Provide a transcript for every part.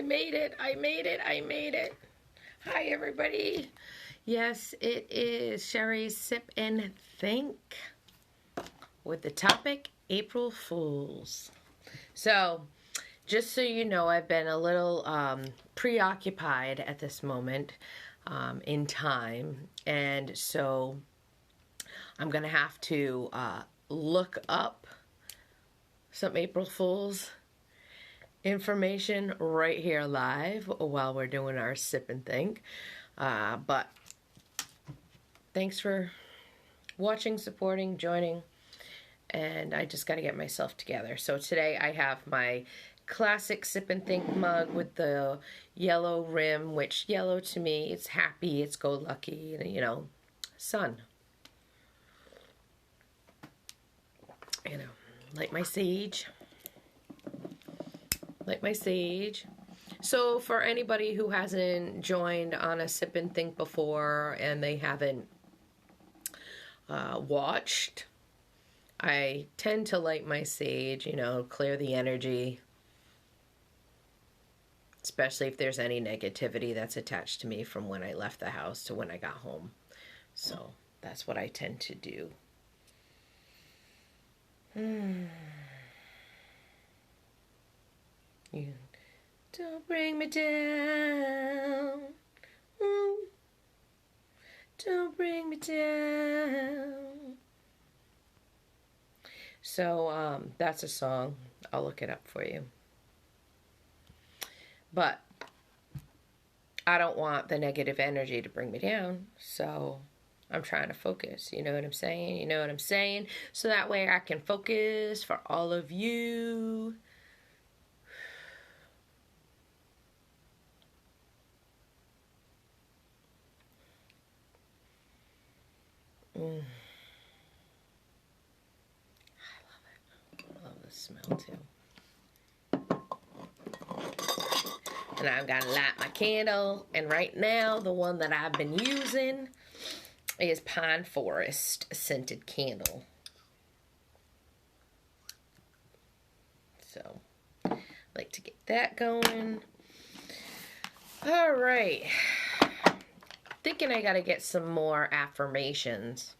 made it. I made it. I made it. Hi, everybody. Yes, it is Sheri's Sip and Think with the topic April Fools. So, just so you know, I've been a little preoccupied at this moment in time. And so I'm going to have to look up some April Fools information right here live while we're doing our Sip and Think. But thanks for watching, supporting, joining. And I just got to get myself together. So today I have my classic Sip and Think mug with the yellow rim, which yellow to me, it's happy, it's go-lucky, you know, sun. You know, light my sage. Light my sage. So for anybody who hasn't joined on a Sip and Think before and they haven't watched, I tend to light my sage, you know, clear the energy, especially if there's any negativity that's attached to me from when I left the house to when I got home. So that's what I tend to do. You don't bring me down. Don't bring me down. So that's a song. I'll look it up for you. But I don't want the negative energy to bring me down. So I'm trying to focus. You know what I'm saying? You know what I'm saying? So that way I can focus for all of you. I love it. I love the smell too. And I'm gonna light my candle. And right now, the one that I've been using is Pine Forest scented candle. So, I like to get that going. All right. Thinking I gotta get some more affirmations.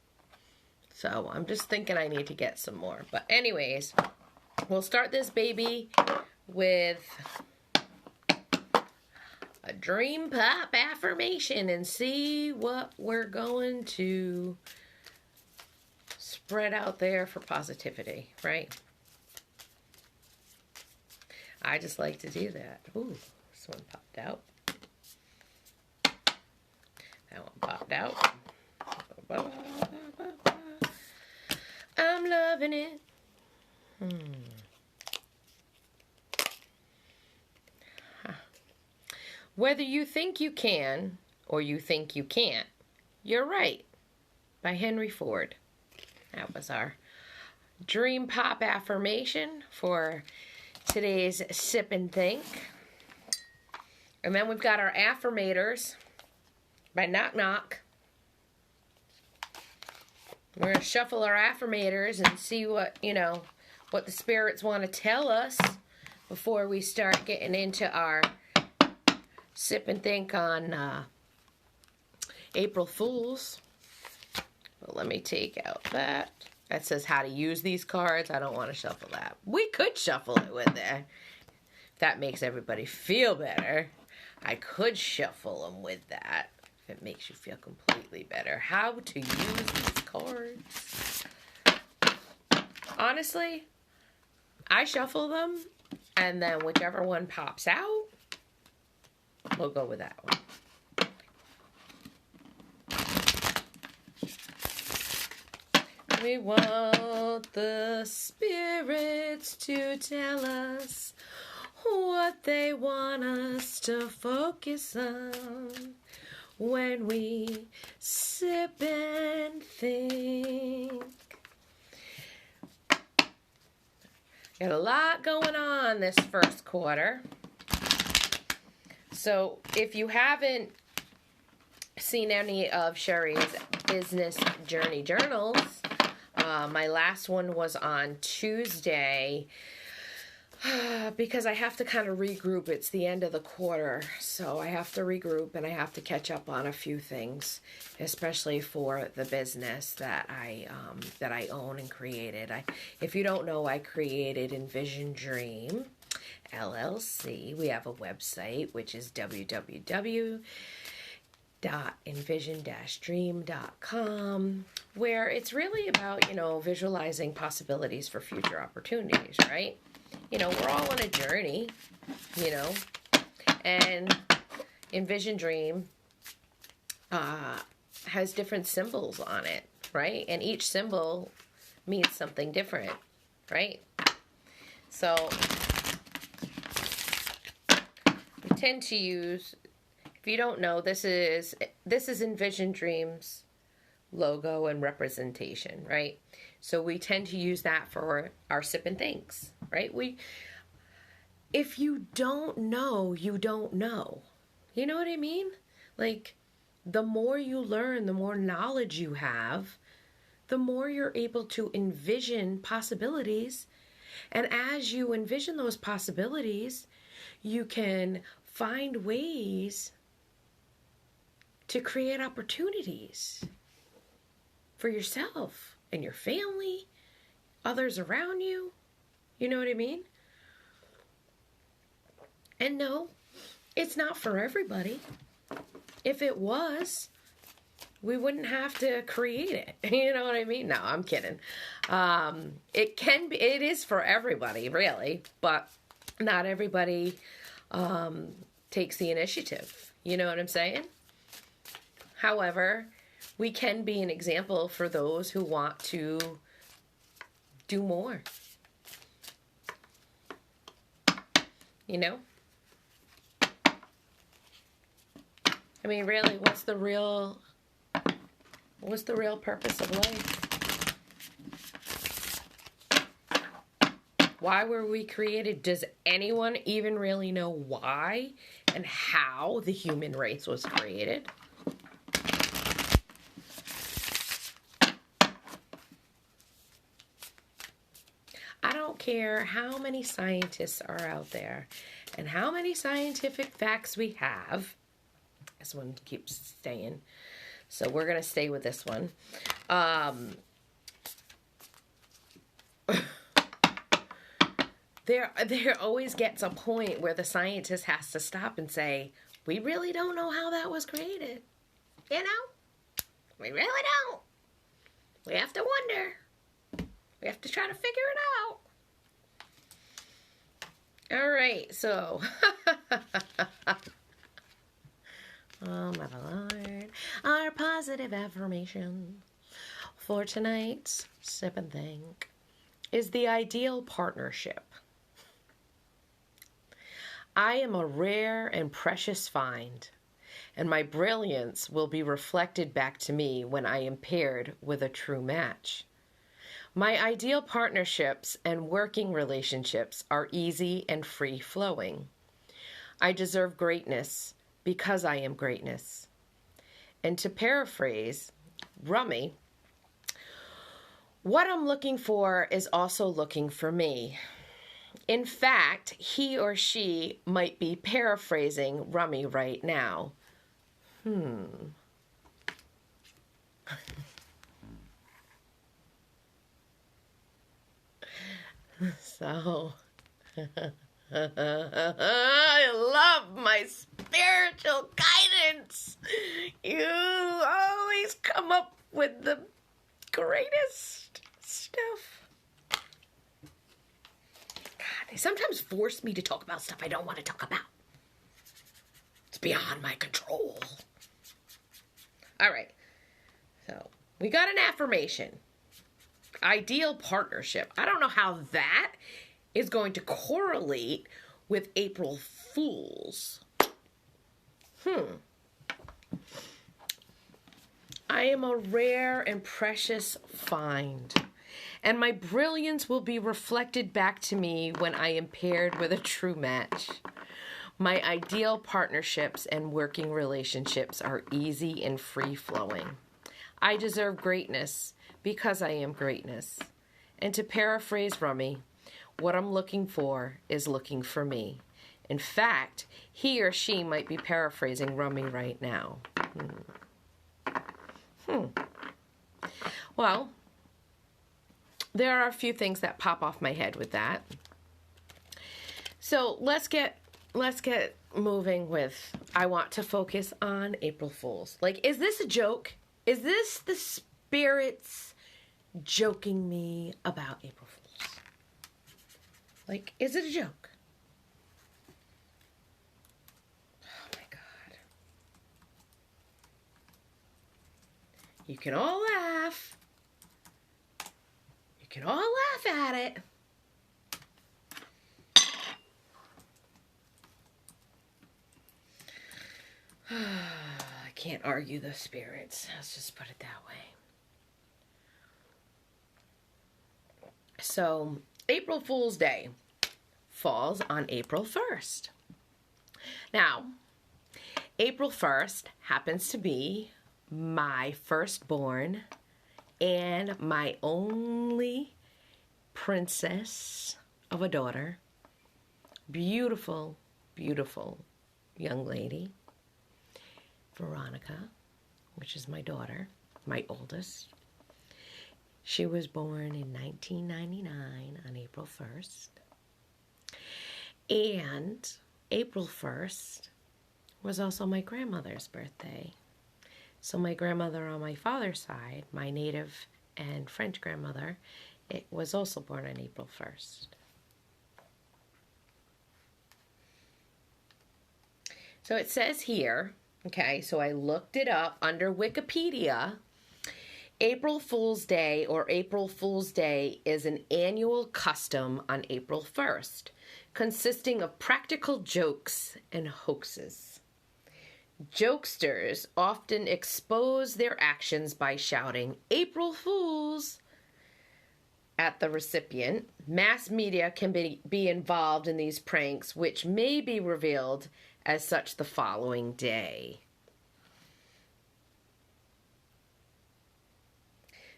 So I'm just thinking I need to get some more. But anyways, we'll start this baby with a dream pop affirmation and see what we're going to spread out there for positivity, right? I just like to do that. Ooh, this one popped out. That one popped out. I'm loving it. Whether you think you can or you think you can't, you're right. By Henry Ford. That was our dream pop affirmation for today's Sip and Think. And then we've got our affirmators by Knock Knock. We're going to shuffle our affirmators and see what, you know, what the spirits want to tell us before we start getting into our Sip and Think on April Fools. But let me take out that. That says how to use these cards. I don't want to shuffle that. We could shuffle it with that. If that makes everybody feel better, I could shuffle them with that. If it makes you feel completely better. How to use these cards. Honestly, I shuffle them, and then whichever one pops out, we'll go with that one. We want the spirits to tell us what they want us to focus on when we sip and think. Got a lot going on this first quarter. So if you haven't seen any of Sheri's business journey journals, my last one was on Tuesday. because I have to kind of regroup. It's the end of the quarter, so I have to regroup and I have to catch up on a few things, especially for the business that I own and created. If you don't know, I created Envision Dream LLC. We have a website, which is www.envision-dream.com, where it's really about, visualizing possibilities for future opportunities, right? We're all on a journey, and Envision Dream has different symbols on it, right? And each symbol means something different, right? So we tend to use, if you don't know, this is Envision Dream's logo and representation, right? So we tend to use that for our sip and thinks, right? If you don't know, you don't know. You know what I mean? Like, the more you learn, the more knowledge you have, the more you're able to envision possibilities. And as you envision those possibilities, you can find ways to create opportunities for yourself and your family, others around you. You know what I mean? And no, it's not for everybody. If it was, we wouldn't have to create it. You know what I mean? No, I'm kidding. It is for everybody, really, but not everybody takes the initiative. You know what I'm saying? However, we can be an example for those who want to do more. I mean, really, what's the real purpose of life? Why were we created? Does anyone even really know why and how the human race was created? I don't care how many scientists are out there and how many scientific facts we have. This one keeps staying, so we're going to stay with this one. There always gets a point where the scientist has to stop and say, we really don't know how that was created. We really don't. We have to wonder. We have to try to figure it out. All right, so... Oh, my Lord. Our positive affirmation for tonight's Sip and Think is the ideal partnership. I am a rare and precious find, and my brilliance will be reflected back to me when I am paired with a true match. My ideal partnerships and working relationships are easy and free-flowing. I deserve greatness because I am greatness. And to paraphrase Rummy, what I'm looking for is also looking for me. In fact, he or she might be paraphrasing Rummy right now. So... I love my spiritual guidance. You always come up with the greatest stuff. God, they sometimes force me to talk about stuff I don't want to talk about. It's beyond my control. All right. So, we got an affirmation. Ideal partnership. I don't know how that is going to correlate with April Fools. I am a rare and precious find, and my brilliance will be reflected back to me when I am paired with a true match. My ideal partnerships and working relationships are easy and free-flowing. I deserve greatness because I am greatness. And to paraphrase Rummy, what I'm looking for is looking for me. In fact, he or she might be paraphrasing Rummy right now. Well, there are a few things that pop off my head with that. So let's get moving with, I want to focus on April Fools. Like, is this a joke? Is this the spirits joking me about April Fools? Like, is it a joke? Oh my God. You can all laugh. You can all laugh at it. I can't argue the spirits. Let's just put it that way. So, April Fool's Day falls on April 1st. Now, April 1st happens to be my firstborn and my only princess of a daughter. Beautiful, beautiful young lady. Veronica, which is my daughter, my oldest. She was born in 1999 on April 1st. And April 1st was also my grandmother's birthday. So my grandmother on my father's side, my native and French grandmother, it was also born on April 1st. So it says here, okay, so I looked it up under Wikipedia. April Fool's Day or April Fool's Day is an annual custom on April 1st, consisting of practical jokes and hoaxes. Jokesters often expose their actions by shouting, "April Fools!" at the recipient. Mass media can be involved in these pranks, which may be revealed as such the following day.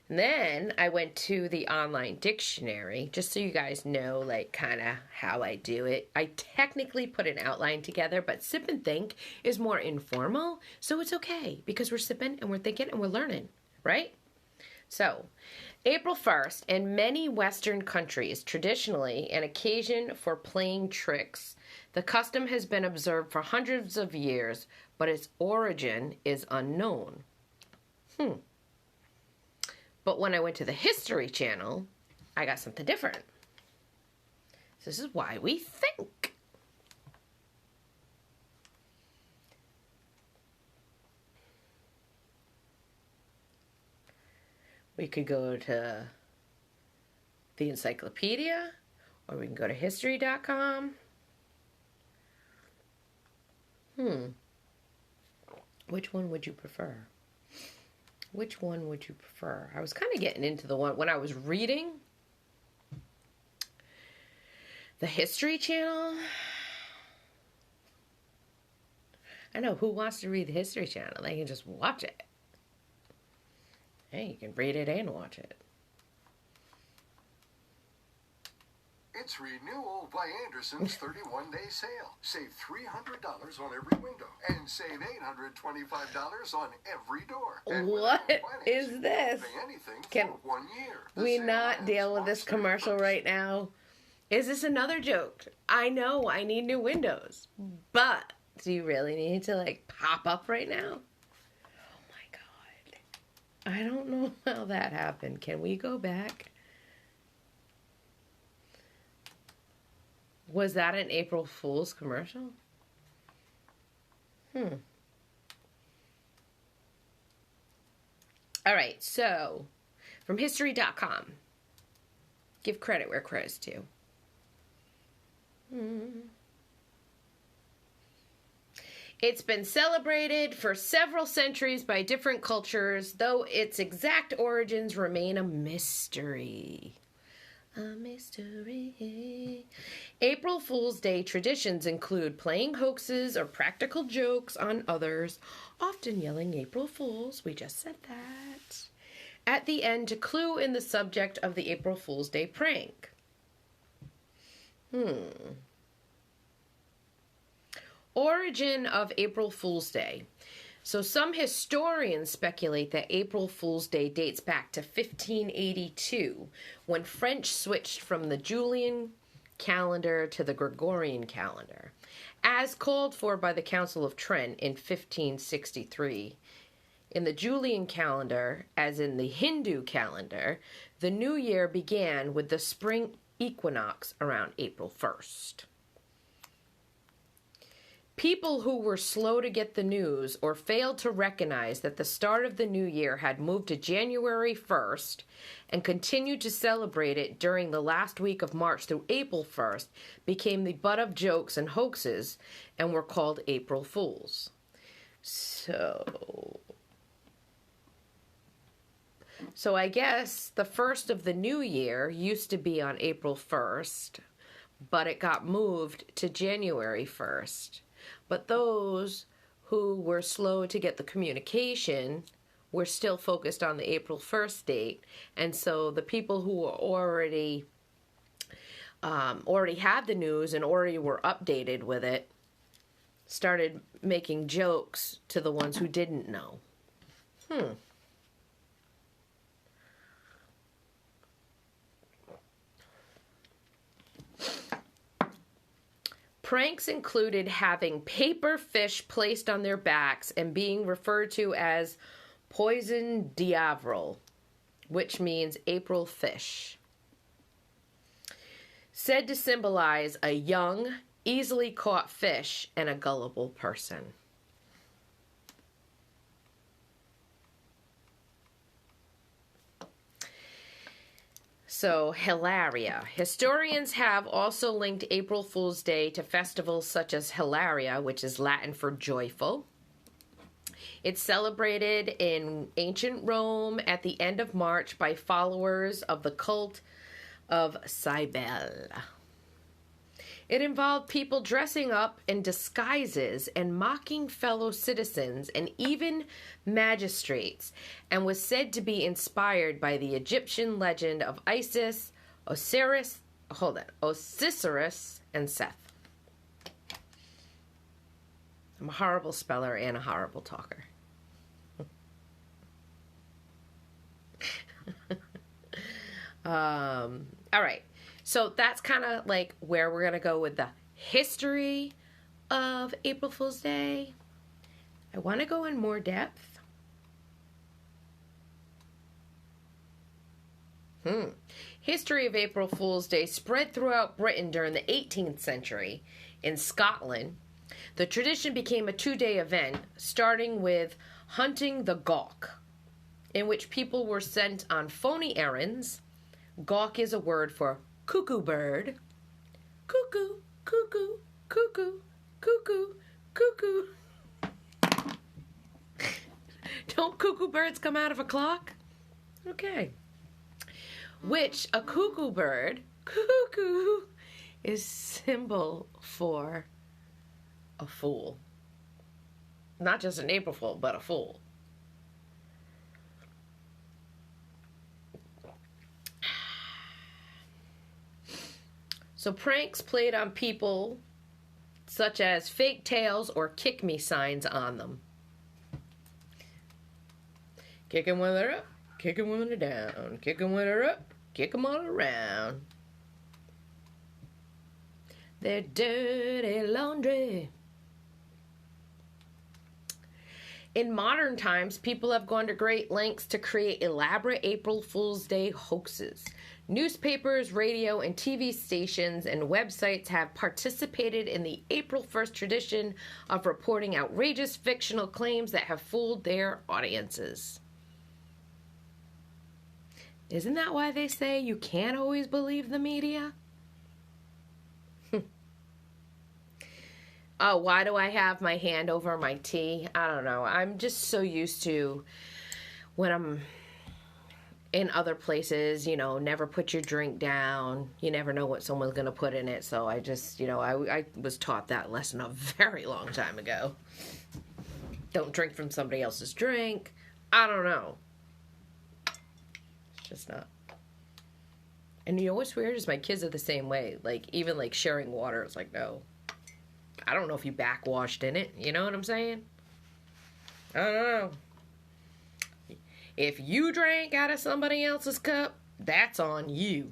And then I went to the online dictionary, just so you guys know, like, kind of how I do it. I technically put an outline together, but Sip and Think is more informal, so it's okay, because we're sipping and we're thinking and we're learning, right? So, April 1st, in many Western countries, traditionally an occasion for playing tricks. The custom has been observed for hundreds of years, but its origin is unknown. But when I went to the History Channel, I got something different. This is why we think. We could go to the encyclopedia, or we can go to history.com. Which one would you prefer? Which one would you prefer? I was kind of getting into the one when I was reading the History Channel. I know, who wants to read the History Channel? They can just watch it. Hey, you can read it and watch it. It's renewal by Anderson's 31-day sale. Save $300 on every window and save $825 on every door. And what is this? Pay anything Can for 1 year. we not deal with this commercial right now? Is this another joke? I know I need new windows, but do you really need to like pop up right now? Oh my God. I don't know how that happened. Can we go back? Was that an April Fool's commercial? All right, so from history.com. Give credit where credit's due. It's been celebrated for several centuries by different cultures, though its exact origins remain a mystery. A mystery. April Fool's Day traditions include playing hoaxes or practical jokes on others, often yelling April Fools, we just said that, at the end to clue in the subject of the April Fool's Day prank. Origin of April Fool's Day. So some historians speculate that April Fool's Day dates back to 1582, when French switched from the Julian calendar to the Gregorian calendar, as called for by the Council of Trent in 1563. In the Julian calendar, as in the Hindu calendar, the new year began with the spring equinox around April 1st. People who were slow to get the news or failed to recognize that the start of the new year had moved to January 1st and continued to celebrate it during the last week of March through April 1st became the butt of jokes and hoaxes and were called April Fools. So I guess the first of the new year used to be on April 1st, but it got moved to January 1st. But those who were slow to get the communication were still focused on the April 1st date. And so the people who were already had the news and already were updated with it started making jokes to the ones who didn't know. Pranks included having paper fish placed on their backs and being referred to as poison diavol, which means April fish. Said to symbolize a young, easily caught fish and a gullible person. So, Hilaria. Historians have also linked April Fool's Day to festivals such as Hilaria, which is Latin for joyful. It's celebrated in ancient Rome at the end of March by followers of the cult of Cybele. It involved people dressing up in disguises and mocking fellow citizens and even magistrates, and was said to be inspired by the Egyptian legend of Isis, Osiris, and Seth. I'm a horrible speller and a horrible talker. All right. So that's kind of like where we're going to go with the history of April Fool's Day. I want to go in more depth. History of April Fool's Day spread throughout Britain during the 18th century. In Scotland, the tradition became a 2-day event, starting with hunting the gawk, in which people were sent on phony errands. Gawk is a word for cuckoo bird. Cuckoo, cuckoo, cuckoo, cuckoo, cuckoo. Don't cuckoo birds come out of a clock? Okay. Which a cuckoo bird, cuckoo, is symbol for a fool. Not just an April Fool, but a fool. So pranks played on people such as fake tails or kick me signs on them. Kick 'em when they're up, kick 'em when they're down, kick 'em when they're up, kick 'em all around. They're dirty laundry. In modern times, people have gone to great lengths to create elaborate April Fool's Day hoaxes. Newspapers, radio, and TV stations and websites have participated in the April 1st tradition of reporting outrageous fictional claims that have fooled their audiences. Isn't that why they say you can't always believe the media? Oh, why do I have my hand over my tea? I don't know. I'm just so used to when I'm in other places, you know, never put your drink down. You never know what someone's going to put in it. So I just, you know, I was taught that lesson a very long time ago. Don't drink from somebody else's drink. I don't know. It's just not. And you know what's weird is my kids are the same way. Like, even like sharing water, it's like, no. I don't know if you backwashed in it. You know what I'm saying? I don't know. If you drank out of somebody else's cup, that's on you.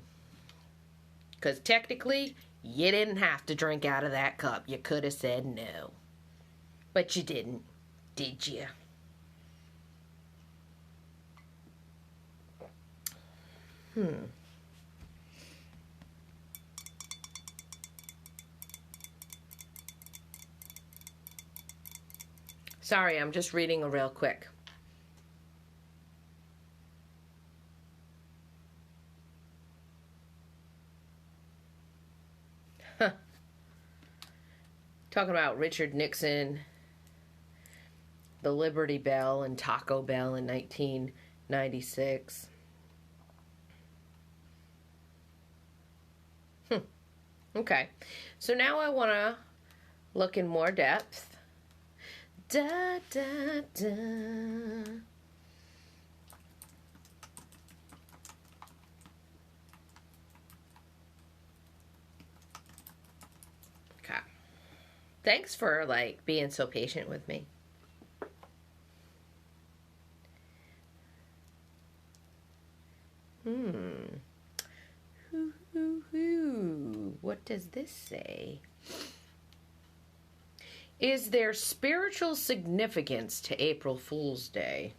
Because technically, you didn't have to drink out of that cup. You could have said no. But you didn't, did you? Sorry, I'm just reading a real quick. Talking about Richard Nixon, the Liberty Bell, and Taco Bell in 1996. Okay, so now I want to look in more depth. Da, da, da. Okay. Thanks for, like, being so patient with me. What does this say? Is there spiritual significance to April Fool's Day?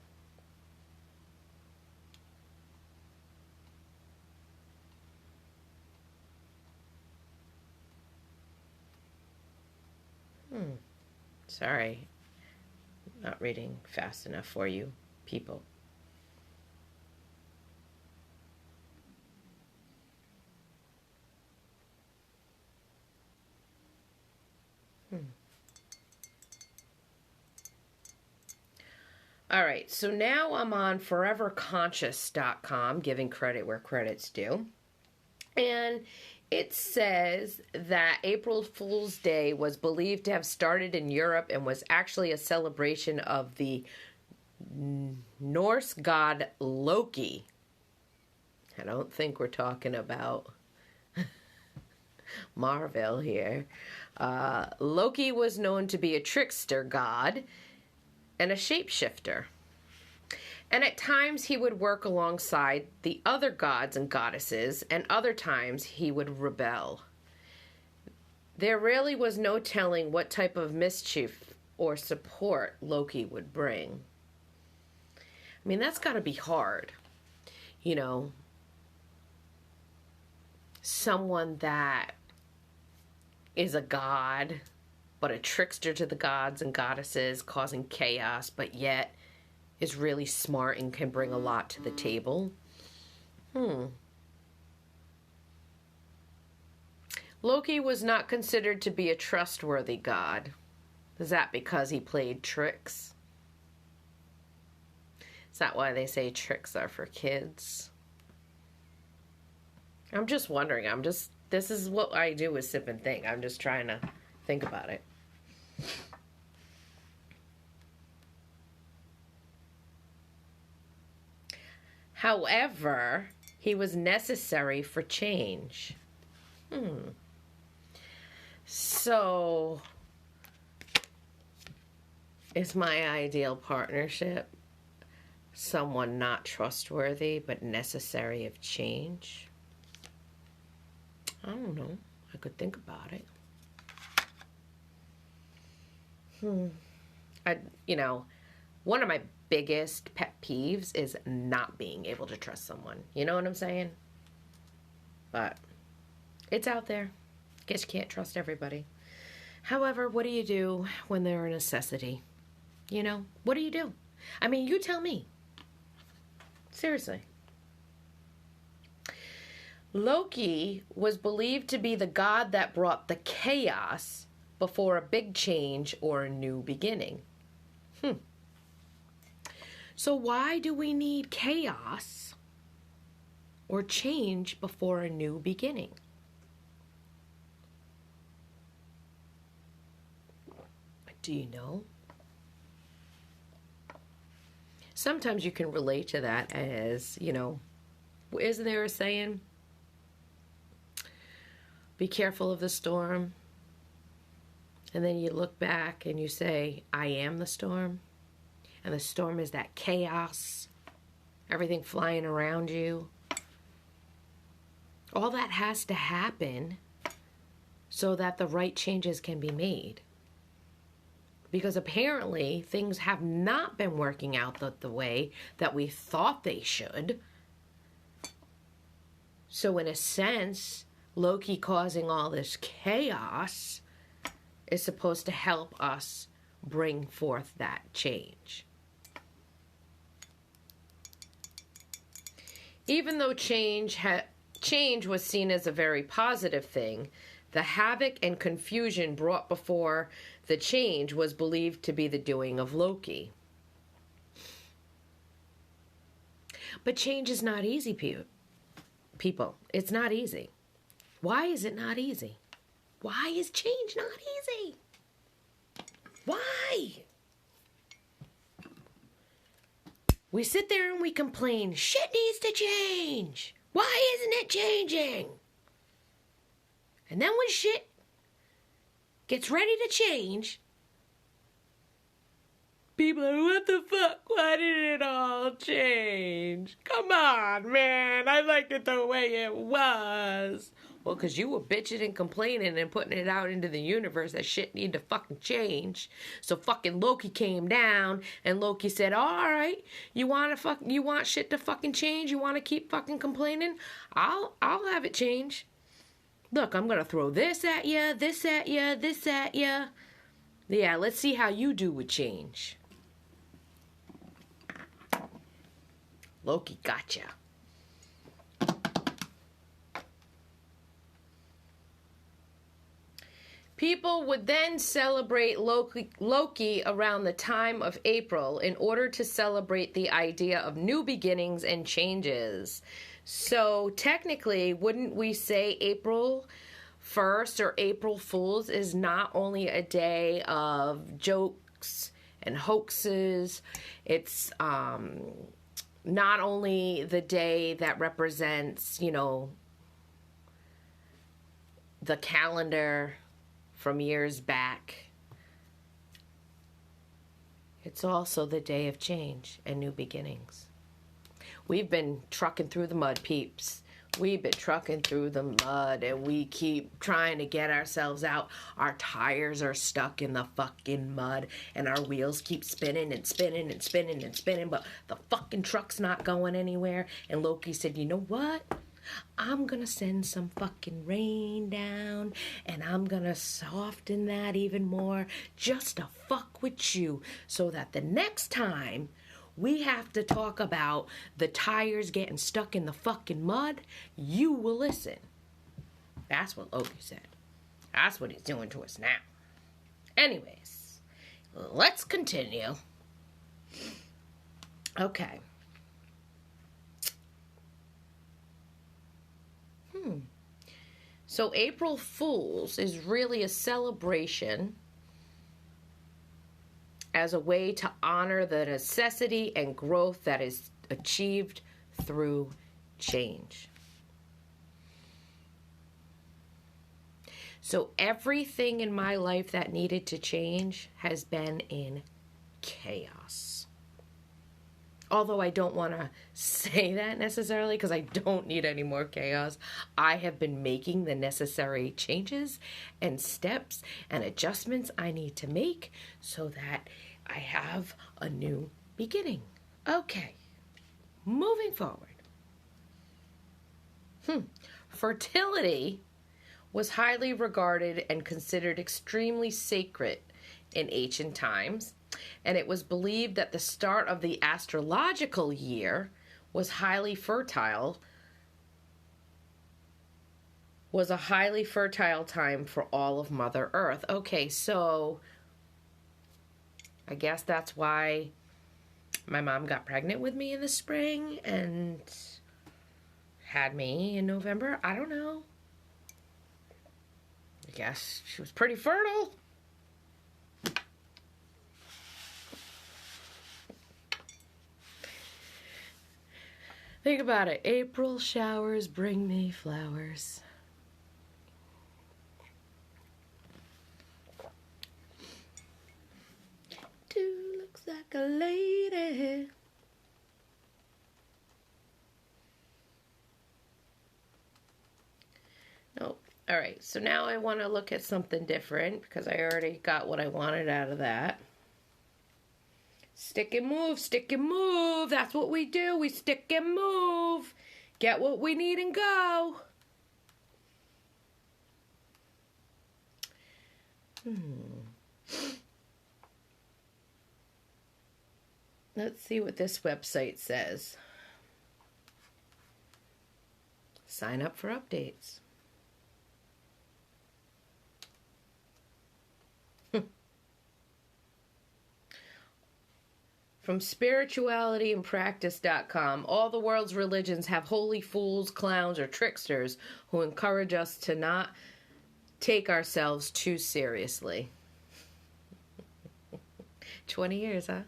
Sorry. Not reading fast enough for you people. All right, so now I'm on foreverconscious.com, giving credit where credit's due. And it says that April Fool's Day was believed to have started in Europe and was actually a celebration of the Norse god Loki. I don't think we're talking about Marvel here. Loki was known to be a trickster god and a shapeshifter. And at times he would work alongside the other gods and goddesses, and other times he would rebel. There really was no telling what type of mischief or support Loki would bring. I mean, that's got to be hard. You know, someone that is a god, but a trickster to the gods and goddesses, causing chaos, but yet is really smart and can bring a lot to the table. Loki was not considered to be a trustworthy god. Is that because he played tricks? Is that why they say tricks are for kids? I'm just wondering. This is what I do with Sip and Think. I'm just trying to think about it. However, he was necessary for change. So, is my ideal partnership someone not trustworthy but necessary of change? I don't know. I could think about it. One of my biggest pet peeves is not being able to trust someone. You know what I'm saying? But it's out there. Guess you can't trust everybody. However, what do you do when they're a necessity? You know, what do you do? I mean, you tell me. Seriously. Loki was believed to be the god that brought the chaos before a big change or a new beginning. So why do we need chaos or change before a new beginning? Do you know? Sometimes you can relate to that as, isn't there a saying? Be careful of the storm. And then you look back and you say, I am the storm. And the storm is that chaos, everything flying around you. All that has to happen so that the right changes can be made. Because apparently things have not been working out the way that we thought they should. So in a sense, Loki causing all this chaos is supposed to help us bring forth that change. Even though change was seen as a very positive thing, the havoc and confusion brought before the change was believed to be the doing of Loki. But change is not easy, people. It's not easy. Why is it not easy? Why is change not easy? Why? We sit there and we complain, shit needs to change. Why isn't it changing? And then when shit gets ready to change, people are, what the fuck? Why did it all change? Come on, man. I liked it the way it was. Well, because you were bitching and complaining and putting it out into the universe that shit need to fucking change. So fucking Loki came down and Loki said, all right, you want shit to fucking change? You want to keep fucking complaining? I'll have it change. Look, I'm going to throw this at you, this at you, this at you. Yeah, let's see how you do with change. Loki gotcha. People would then celebrate Loki around the time of April in order to celebrate the idea of new beginnings and changes. So technically, wouldn't we say April 1st or April Fool's is not only a day of jokes and hoaxes, it's not only the day that represents, the calendar from years back. It's also the day of change and new beginnings. We've been trucking through the mud, peeps. We've been trucking through the mud and we keep trying to get ourselves out. Our tires are stuck in the fucking mud and our wheels keep spinning and spinning and spinning and spinning, but the fucking truck's not going anywhere. And Loki said, you know what? I'm gonna send some fucking rain down and I'm gonna soften that even more just to fuck with you so that the next time we have to talk about the tires getting stuck in the fucking mud, you will listen. That's what Loki said. That's what he's doing to us now. Anyways, let's continue. Okay. So April Fool's is really a celebration as a way to honor the necessity and growth that is achieved through change. So everything in my life that needed to change has been in chaos. Although I don't want to say that necessarily because I don't need any more chaos. I have been making the necessary changes and steps and adjustments I need to make so that I have a new beginning. Okay, moving forward. Fertility was highly regarded and considered extremely sacred in ancient times. And it was believed that the start of the astrological year was a highly fertile time for all of Mother Earth. Okay, so I guess that's why my mom got pregnant with me in the spring and had me in November. I don't know. I guess she was pretty fertile. Think about it. April showers bring me flowers. like a lady. Nope. All right, so now I want to look at something different because I already got what I wanted out of that. Stick and move, stick and move. That's what we do. We stick and move. Get what we need and go. Let's see what this website says. Sign up for updates. From spiritualityandpractice.com, all the world's religions have holy fools, clowns, or tricksters who encourage us to not take ourselves too seriously. 20 years, huh?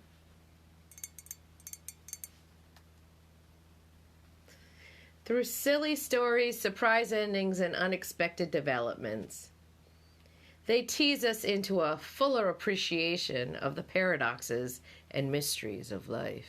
Through silly stories, surprise endings, and unexpected developments, they tease us into a fuller appreciation of the paradoxes and mysteries of life.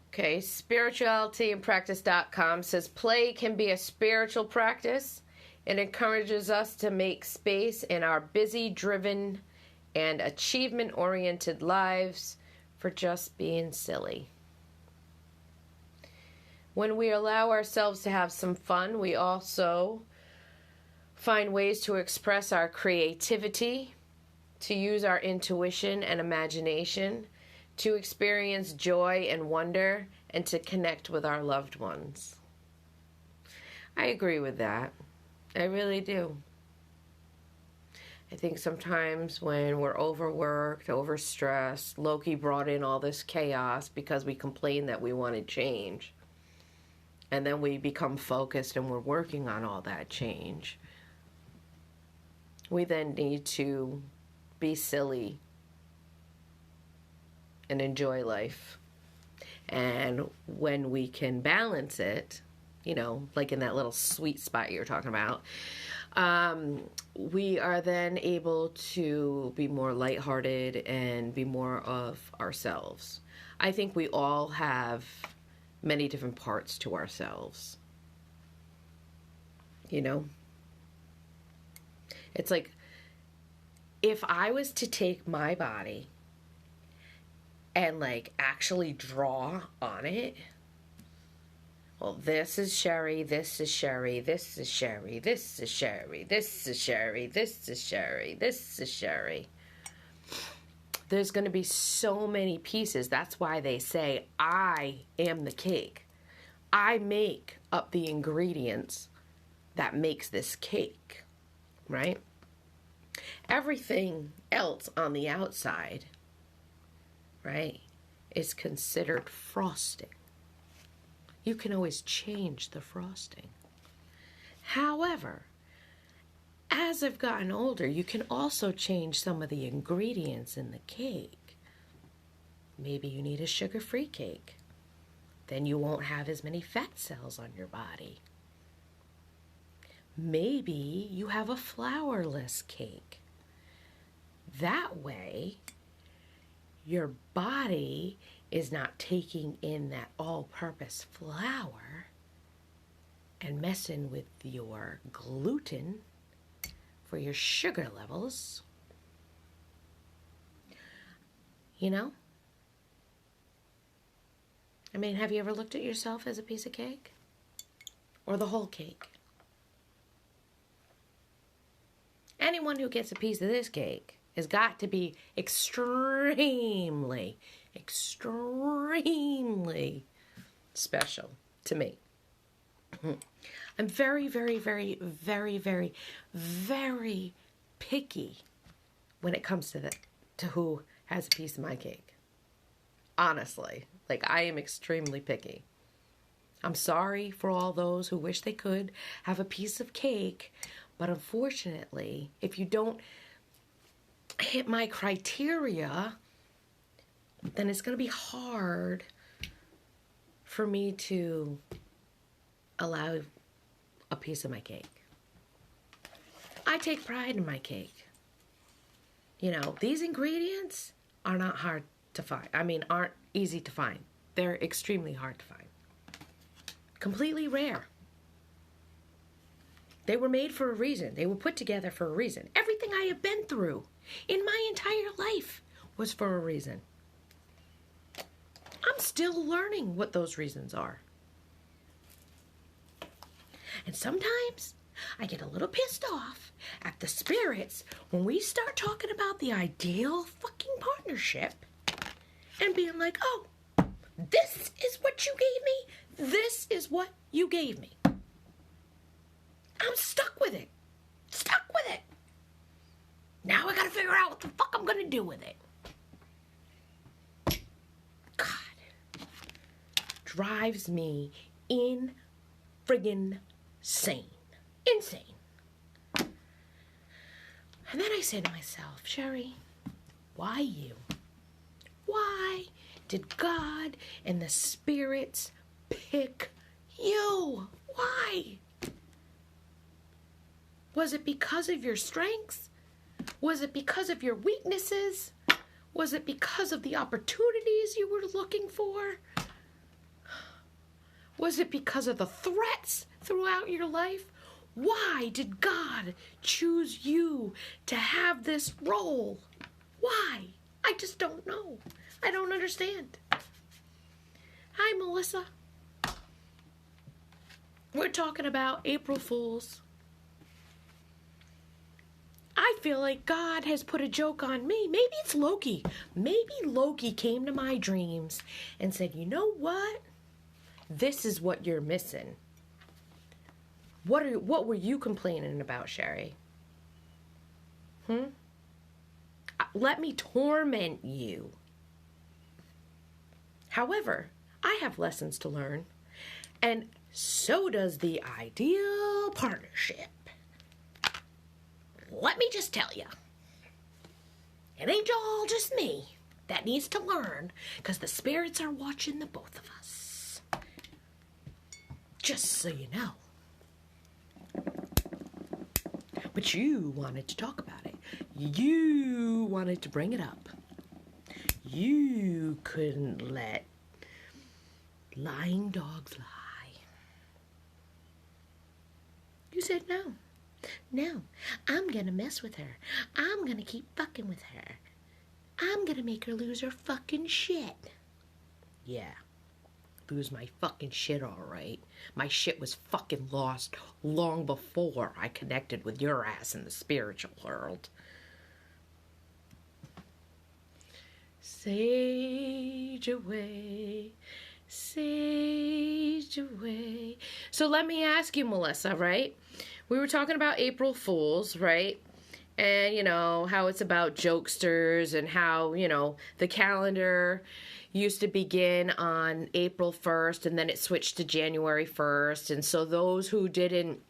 Okay, spiritualityandpractice.com says play can be a spiritual practice. It encourages us to make space in our busy, driven, and achievement-oriented lives for just being silly. When we allow ourselves to have some fun, we also find ways to express our creativity, to use our intuition and imagination, to experience joy and wonder, and to connect with our loved ones. I agree with that. I really do. I think sometimes when we're overworked, overstressed, Loki brought in all this chaos because we complain that we wanted change. And then we become focused and we're working on all that change. We then need to be silly and enjoy life. And when we can balance it, you know, like in that little sweet spot you're talking about, we are then able to be more lighthearted and be more of ourselves. I think we all have many different parts to ourselves. You know? It's like, if I was to take my body and like actually draw on it, well, this is Sheri, this is Sheri, this is Sheri, this is Sheri, this is Sheri, this is Sheri, this is Sheri. There's going to be so many pieces. That's why they say, I am the cake. I make up the ingredients that makes this cake, right? Everything else on the outside, right, is considered frosting. You can always change the frosting. However, as I've gotten older, you can also change some of the ingredients in the cake. Maybe you need a sugar-free cake. Then you won't have as many fat cells on your body. Maybe you have a flourless cake. That way, your body is not taking in that all-purpose flour and messing with your gluten for your sugar levels. You know? I mean, have you ever looked at yourself as a piece of cake? Or the whole cake? Anyone who gets a piece of this cake has got to be extremely special to me. I'm very, very, very, very, very, very picky when it comes to who has a piece of my cake. Honestly, like, I am extremely picky. I'm sorry for all those who wish they could have a piece of cake, but unfortunately, if you don't hit my criteria, then it's going to be hard for me to allow a piece of my cake. I take pride in my cake. You know, these ingredients are not hard to find. I mean, aren't easy to find. They're extremely hard to find. Completely rare. They were made for a reason. They were put together for a reason. Everything I have been through in my entire life was for a reason. I'm still learning what those reasons are. And sometimes I get a little pissed off at the spirits when we start talking about the ideal fucking partnership and being like, oh, this is what you gave me. This is what you gave me. I'm stuck with it. Stuck with it. Now I gotta figure out what the fuck I'm gonna do with it. God. Drives me in friggin' sane. Insane. And then I say to myself, Sheri, why you? Why did God and the spirits pick you? Why? Was it because of your strengths? Was it because of your weaknesses? Was it because of the opportunities you were looking for? Was it because of the threats throughout your life? Why did God choose you to have this role? Why? I just don't know. I don't understand. Hi, Melissa. We're talking about April Fools. I feel like God has put a joke on me. Maybe it's Loki. Maybe Loki came to my dreams and said, you know what? This is what you're missing. What were you complaining about, Sheri? Let me torment you. However, I have lessons to learn, and so does the ideal partnership. Let me just tell you, it ain't all just me that needs to learn, because the spirits are watching the both of us. Just so you know. But you wanted to talk about it. You wanted to bring it up. You couldn't let lying dogs lie. You said no. No, I'm gonna mess with her. I'm gonna keep fucking with her. I'm gonna make her lose her fucking shit. Yeah. Lose my fucking shit, all right. My shit was fucking lost long before I connected with your ass in the spiritual world. Sage away, sage away. So let me ask you, Melissa, right? We were talking about April Fools, right? And, you know, how it's about jokesters and how, you know, the calendar used to begin on April 1st and then it switched to January 1st. And so those who didn't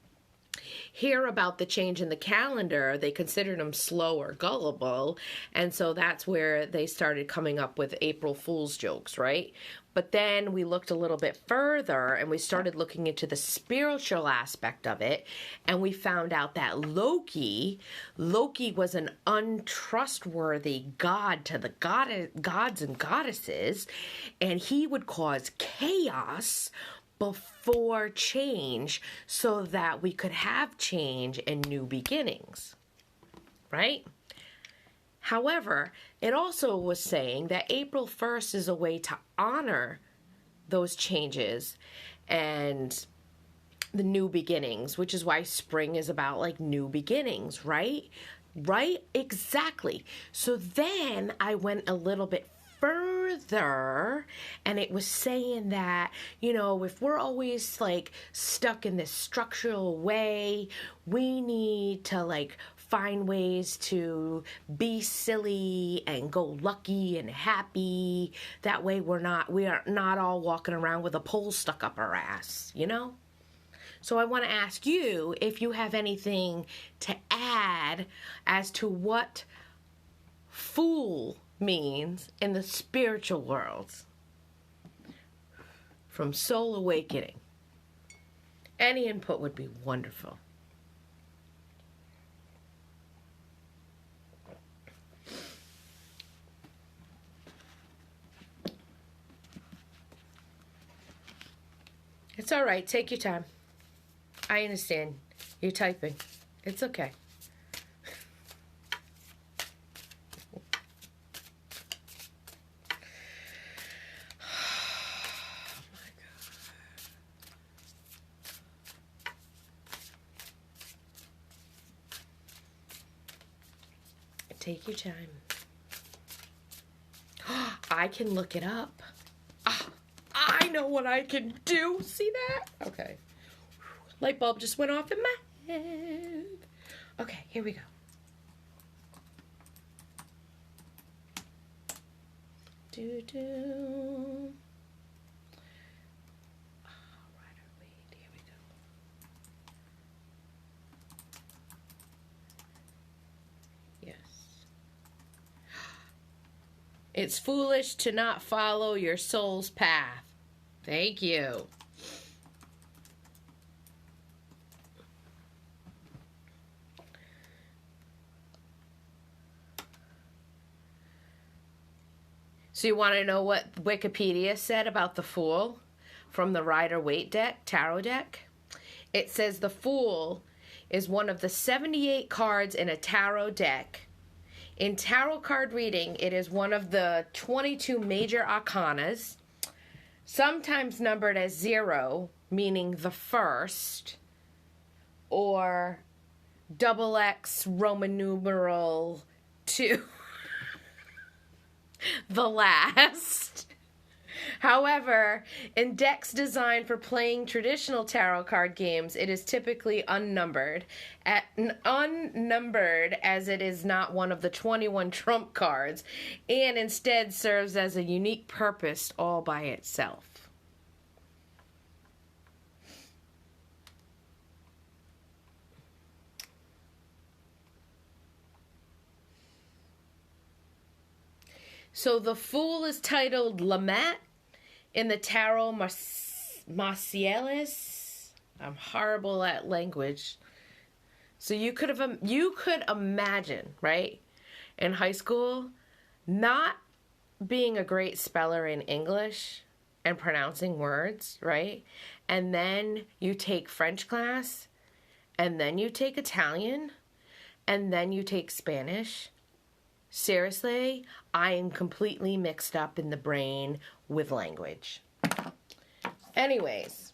hear about the change in the calendar, they considered them slow or gullible. And so that's where they started coming up with April Fool's jokes, right? But then we looked a little bit further and we started looking into the spiritual aspect of it. And we found out that Loki was an untrustworthy god to the gods and goddesses. And he would cause chaos before change so that we could have change and new beginnings, right? However, it also was saying that April 1st is a way to honor those changes and the new beginnings, which is why spring is about like new beginnings, right? Right? Exactly. So then I went a little bit further and it was saying that, you know, if we're always like stuck in this structural way, we need to like find ways to be silly and go lucky and happy. That way we are not all walking around with a pole stuck up our ass, you know? So I want to ask you if you have anything to add as to what fool means in the spiritual world. from Soul Awakening. Any input would be wonderful. It's all right. Take your time. I understand. You're typing. It's okay. Take your time. I can look it up. I know what I can do. See that? Okay. Light bulb just went off in my head. Okay, here we go. Do do. Here we go. Yes. It's foolish to not follow your soul's path. Thank you. So you want to know what Wikipedia said about the Fool from the Rider-Waite deck, tarot deck? It says the Fool is one of the 78 cards in a tarot deck. In tarot card reading, it is one of the 22 major arcanas, sometimes numbered as 0, meaning the first, or XX Roman numeral 2, the last. However, in decks designed for playing traditional tarot card games, it is typically unnumbered. Unnumbered as it is not one of the 21 trump cards, and instead serves as a unique purpose all by itself. So the Fool is titled Lamette in the Tarot Martialis. I'm horrible at language. So you could imagine, right, in high school, not being a great speller in English and pronouncing words, right? And then you take French class, and then you take Italian, and then you take Spanish. Seriously, I am completely mixed up in the brain with language. Anyways,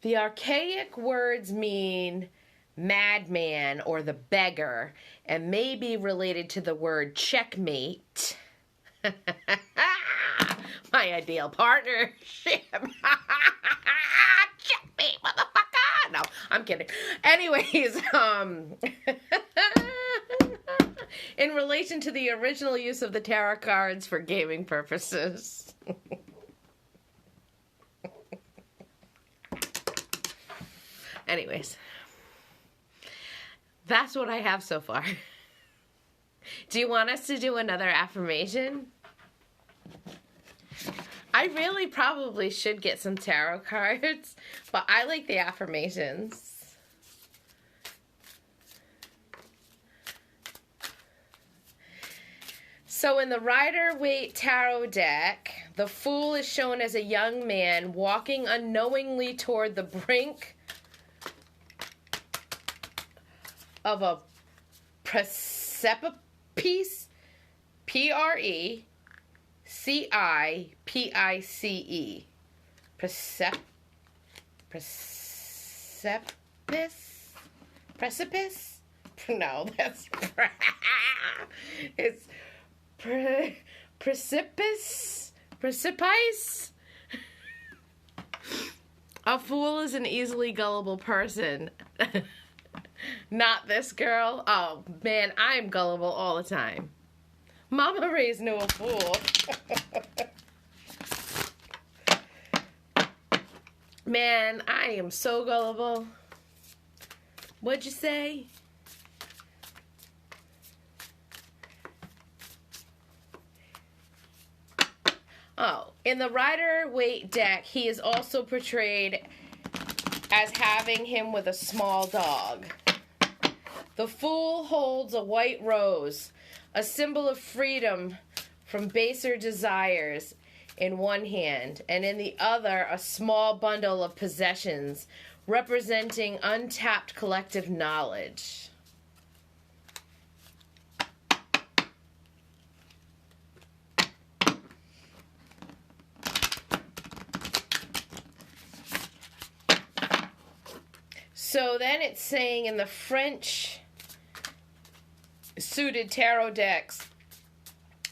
the archaic words mean madman or the beggar and may be related to the word checkmate. My ideal partnership. Checkmate, motherfucker. No, I'm kidding. Anyways, in relation to the original use of the tarot cards for gaming purposes. Anyways, that's what I have so far. Do you want us to do another affirmation? I really probably should get some tarot cards, but I like the affirmations. So in the Rider-Waite tarot deck, the Fool is shown as a young man walking unknowingly toward the brink of a precipice, Precipice, precipice? No, that's it's precipice. A fool is an easily gullible person. Not this girl. Oh, man, I'm gullible all the time. Mama raised no fool. Man, I am so gullible. What'd you say? Oh, In the Rider-Waite deck, he is also portrayed as having him with a small dog. The Fool holds a white rose, a symbol of freedom from baser desires, in one hand, and in the other a small bundle of possessions representing untapped collective knowledge. So then it's saying in the French suited tarot decks,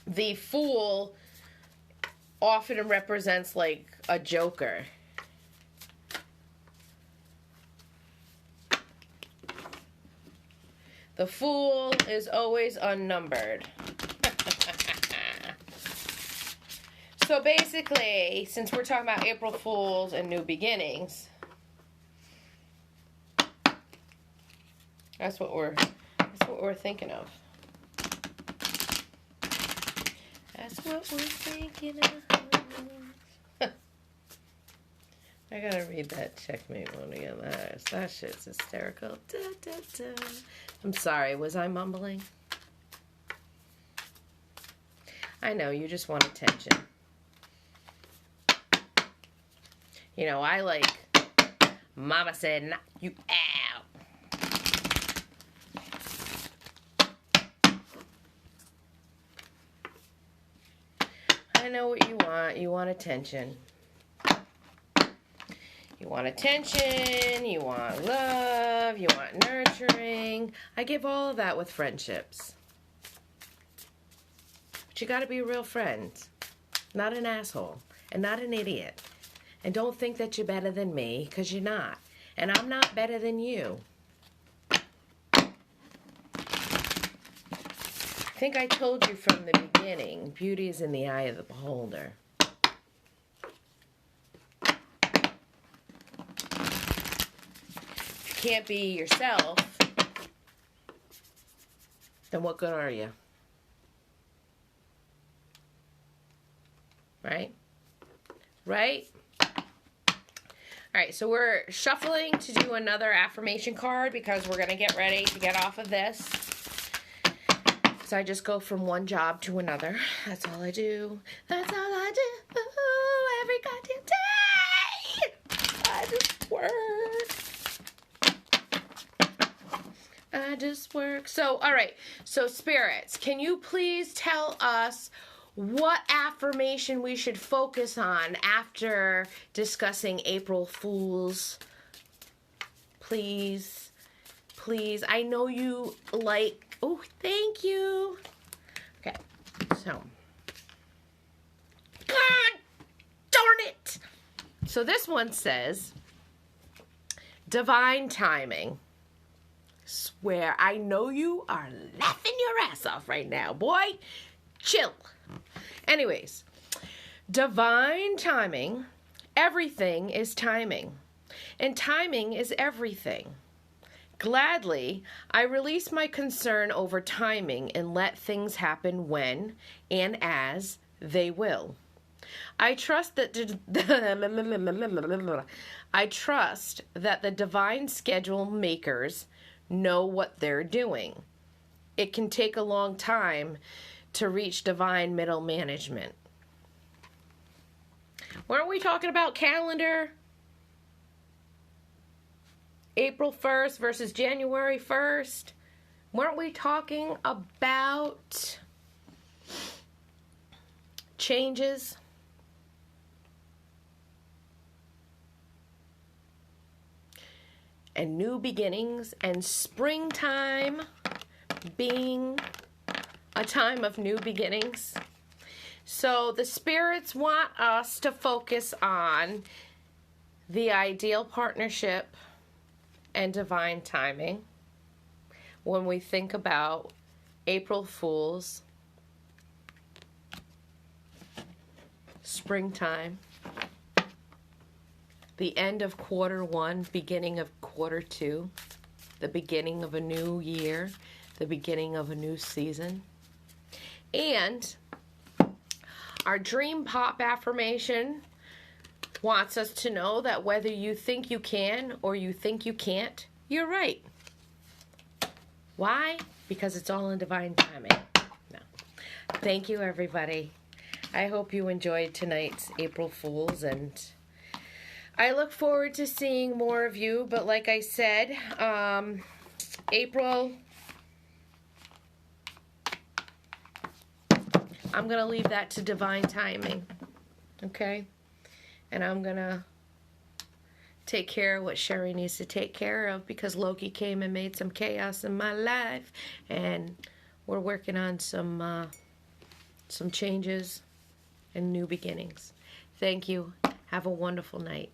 the Fool often represents like a joker. The Fool is always unnumbered. So basically, since we're talking about April Fools and new beginnings, that's what we're thinking of. That's what we're thinking of. I gotta read that checkmate one again. That shit's hysterical. Da, da, da. I'm sorry, was I mumbling? I know, you just want attention. You know, I like, Mama said, knock you out. I know what you want. You want attention. You want attention. You want love. You want nurturing. I give all of that with friendships. But you gotta be a real friend. Not an asshole. And not an idiot. And don't think that you're better than me, because you're not. And I'm not better than you. I think I told you from the beginning, beauty is in the eye of the beholder. If you can't be yourself, then what good are you? Right? Right? Alright, so we're shuffling to do another affirmation card because we're going to get ready to get off of this. So I just go from one job to another. That's all I do. That's all I do every goddamn day. I just work. So, alright. So, spirits, can you please tell us what affirmation we should focus on after discussing April Fools? Please. Please. I know you like... Oh, thank you. Okay, so. God darn it. So this one says, divine timing. Swear, I know you are laughing your ass off right now, boy. Chill. Anyways, divine timing. Everything is timing. And timing is everything. Gladly, I release my concern over timing and let things happen when and as they will. I trust that the divine schedule makers know what they're doing. It can take a long time to reach divine middle management. Weren't we talking about calendar? April 1st versus January 1st. Weren't we talking about changes? And new beginnings, and springtime being a time of new beginnings. So the spirits want us to focus on the ideal partnership and divine timing when we think about April Fools, springtime, the end of quarter one, beginning of quarter two, the beginning of a new year, the beginning of a new season. And Our dream pop affirmation wants us to know that whether you think you can or you think you can't, you're right. Why? Because it's all in divine timing. No. Thank you, everybody. I hope you enjoyed tonight's April Fools, and I look forward to seeing more of you. But like I said, April, I'm going to leave that to divine timing, okay? And I'm going to take care of what Sheri needs to take care of, because Loki came and made some chaos in my life, and we're working on some changes and new beginnings. Thank you. Have a wonderful night.